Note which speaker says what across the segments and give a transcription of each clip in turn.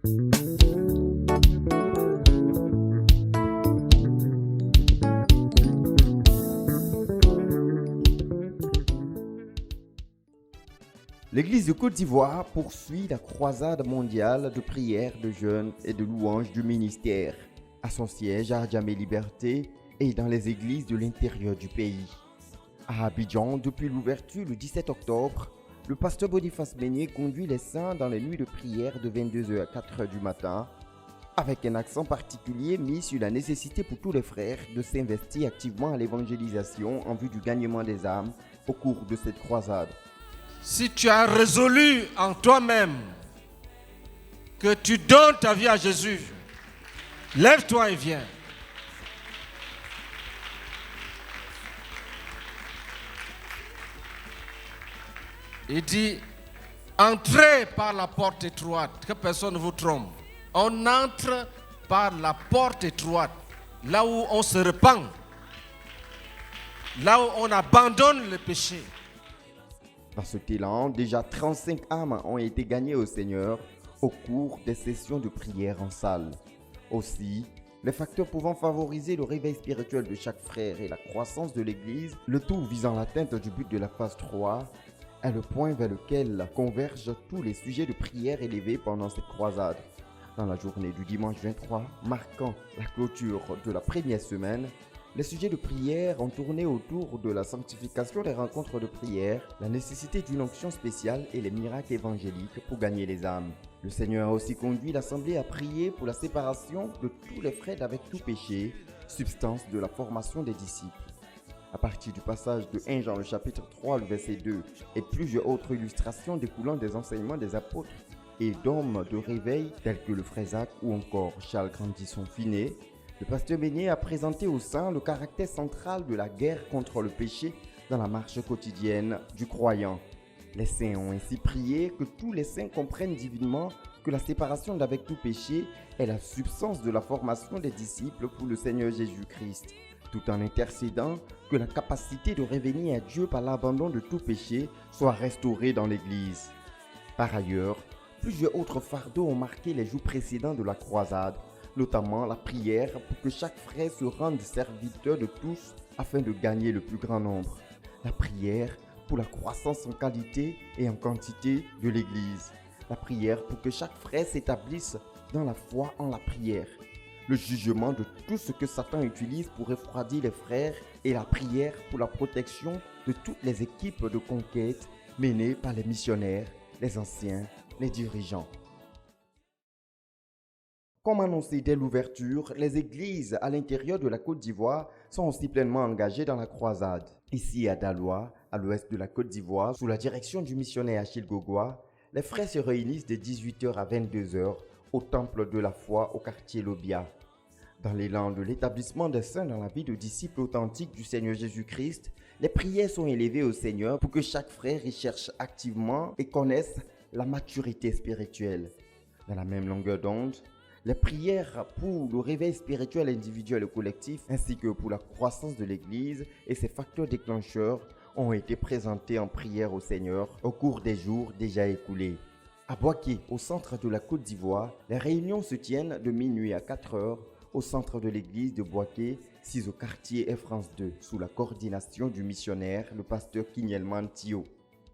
Speaker 1: L'Église de Côte d'Ivoire poursuit la croisade mondiale de prière, de jeûne et de louange du ministère, à son siège à Djamé-Liberté et dans les églises de l'intérieur du pays. À Abidjan, depuis l'ouverture le 17 octobre, le pasteur Boniface Meigné conduit les saints dans les nuits de prière de 22h à 4h du matin, avec un accent particulier mis sur la nécessité pour tous les frères de s'investir activement à l'évangélisation en vue du gagnement des âmes au cours de cette croisade.
Speaker 2: Si tu as résolu en toi-même que tu donnes ta vie à Jésus, lève-toi et viens. Il dit, entrez par la porte étroite, que personne ne vous trompe. On entre par la porte étroite, là où on se repent, là où on abandonne le péché.
Speaker 1: Dans cet élan, déjà 35 âmes ont été gagnées au Seigneur au cours des sessions de prière en salle. Aussi, les facteurs pouvant favoriser le réveil spirituel de chaque frère et la croissance de l'Église, le tout visant l'atteinte du but de la phase 3, est le point vers lequel convergent tous les sujets de prière élevés pendant cette croisade. Dans la journée du dimanche 23, marquant la clôture de la première semaine, les sujets de prière ont tourné autour de la sanctification des rencontres de prière, la nécessité d'une onction spéciale et les miracles évangéliques pour gagner les âmes. Le Seigneur a aussi conduit l'Assemblée à prier pour la séparation de tous les frères avec tout péché, substance de la formation des disciples. À partir du passage de 1 Jean le chapitre 3, le verset 2, et plusieurs autres illustrations découlant des enseignements des apôtres et d'hommes de réveil tels que le frère Zach ou encore Charles Grandisson-Finet, le pasteur Meigné a présenté aux saints le caractère central de la guerre contre le péché dans la marche quotidienne du croyant. Les saints ont ainsi prié que tous les saints comprennent divinement que la séparation d'avec tout péché est la substance de la formation des disciples pour le Seigneur Jésus-Christ, tout en intercédant que la capacité de revenir à Dieu par l'abandon de tout péché soit restaurée dans l'Église. Par ailleurs, plusieurs autres fardeaux ont marqué les jours précédents de la croisade, notamment la prière pour que chaque frère se rende serviteur de tous afin de gagner le plus grand nombre. La prière pour la croissance en qualité et en quantité de l'Église. La prière pour que chaque frère s'établisse dans la foi en la prière. Le jugement de tout ce que Satan utilise pour refroidir les frères et la prière pour la protection de toutes les équipes de conquête menées par les missionnaires, les anciens, les dirigeants. Comme annoncé dès l'ouverture, les églises à l'intérieur de la Côte d'Ivoire sont aussi pleinement engagées dans la croisade. Ici à Daloa, à l'ouest de la Côte d'Ivoire, sous la direction du missionnaire Achille Gogwa, les frères se réunissent de 18h à 22h au temple de la foi au quartier Lobia. Dans l'élan de l'établissement des saints dans la vie de disciples authentiques du Seigneur Jésus-Christ, les prières sont élevées au Seigneur pour que chaque frère y cherche activement et connaisse la maturité spirituelle. Dans la même longueur d'onde, les prières pour le réveil spirituel individuel et collectif, ainsi que pour la croissance de l'Église et ses facteurs déclencheurs ont été présentés en prière au Seigneur au cours des jours déjà écoulés. À Boaké, au centre de la Côte d'Ivoire, les réunions se tiennent de minuit à 4h au centre de l'église de Boaké, 6 au quartier France 2, sous la coordination du missionnaire, le pasteur Kinyelman Tio.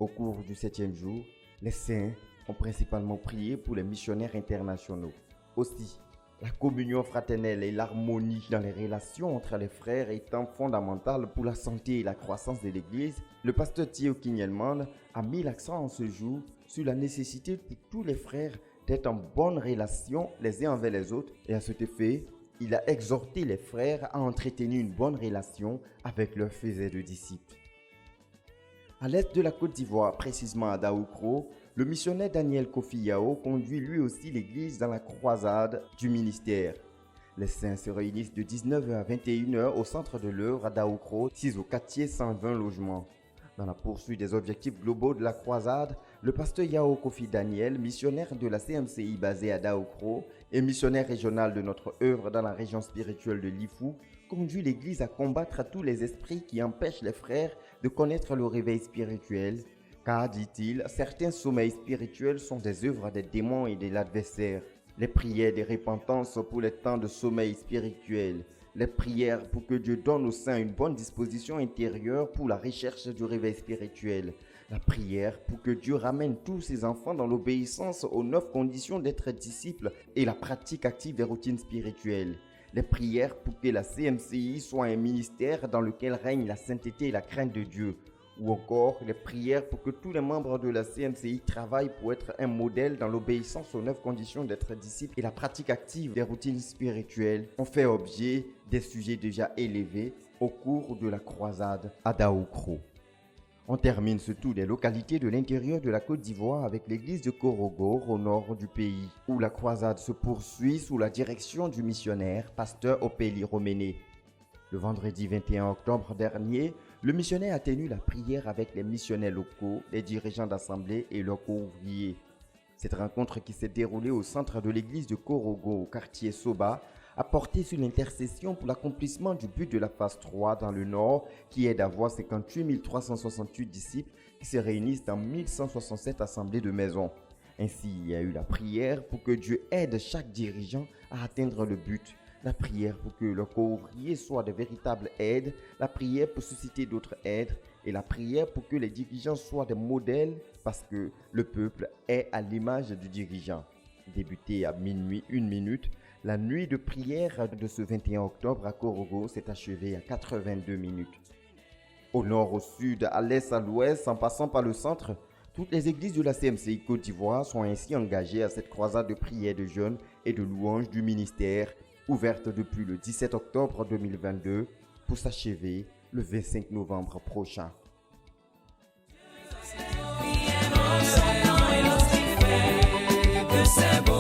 Speaker 1: Au cours du 7e jour, les saints ont principalement prié pour les missionnaires internationaux. Aussi, la communion fraternelle et l'harmonie dans les relations entre les frères étant fondamentales pour la santé et la croissance de l'Église, le pasteur Tio Kinyelman a mis l'accent en ce jour sur la nécessité pour tous les frères d'être en bonne relation les uns envers les autres, et à cet effet, il a exhorté les frères à entretenir une bonne relation avec leurs faiseurs de disciples. À l'est de la Côte d'Ivoire, précisément à Daoukro, le missionnaire Daniel Kofi Yao conduit lui aussi l'église dans la croisade du ministère. Les saints se réunissent de 19h à 21h au centre de l'œuvre à Daoukro, 6 au quartier 120 logements. Dans la poursuite des objectifs globaux de la croisade, le pasteur Yao Kofi Daniel, missionnaire de la CMCI basée à Daoukro et missionnaire régional de notre œuvre dans la région spirituelle de l'Ifou, conduit l'Église à combattre tous les esprits qui empêchent les frères de connaître le réveil spirituel, car, dit-il, certains sommeils spirituels sont des œuvres des démons et de l'adversaire. Les prières de repentance pour les temps de sommeil spirituel. Les prières pour que Dieu donne aux saints une bonne disposition intérieure pour la recherche du réveil spirituel. La prière pour que Dieu ramène tous ses enfants dans l'obéissance aux 9 conditions d'être disciples et la pratique active des routines spirituelles. Les prières pour que la CMCI soit un ministère dans lequel règne la sainteté et la crainte de Dieu. Ou encore les prières pour que tous les membres de la CMCI travaillent pour être un modèle dans l'obéissance aux 9 conditions d'être disciple et la pratique active des routines spirituelles ont fait objet des sujets déjà élevés au cours de la croisade à Daoukro. On termine ce tour des localités de l'intérieur de la Côte d'Ivoire avec l'église de Korogor au nord du pays, où la croisade se poursuit sous la direction du missionnaire pasteur Opéli Roméné. Le vendredi 21 octobre dernier, le missionnaire a tenu la prière avec les missionnaires locaux, les dirigeants d'assemblée et leurs co-ouvriers. Cette rencontre qui s'est déroulée au centre de l'église de Korogo, au quartier Soba, a porté sur l'intercession pour l'accomplissement du but de la phase 3 dans le nord, qui est d'avoir 58 368 disciples qui se réunissent dans 1167 assemblées de maisons. Ainsi, il y a eu la prière pour que Dieu aide chaque dirigeant à atteindre le but. La prière pour que le co-ouvrier soit de véritables aides, la prière pour susciter d'autres aides et la prière pour que les dirigeants soient des modèles parce que le peuple est à l'image du dirigeant. Débuté à minuit 1 minute, la nuit de prière de ce 21 octobre à Korogo s'est achevée à 82 minutes. Au nord, au sud, à l'est, à l'ouest, en passant par le centre, toutes les églises de la CMCI Côte d'Ivoire sont ainsi engagées à cette croisade de prière, de jeûne et de louange du ministère, ouverte depuis le 17 octobre 2022 pour s'achever le 25 novembre prochain.
Speaker 3: C'est beau.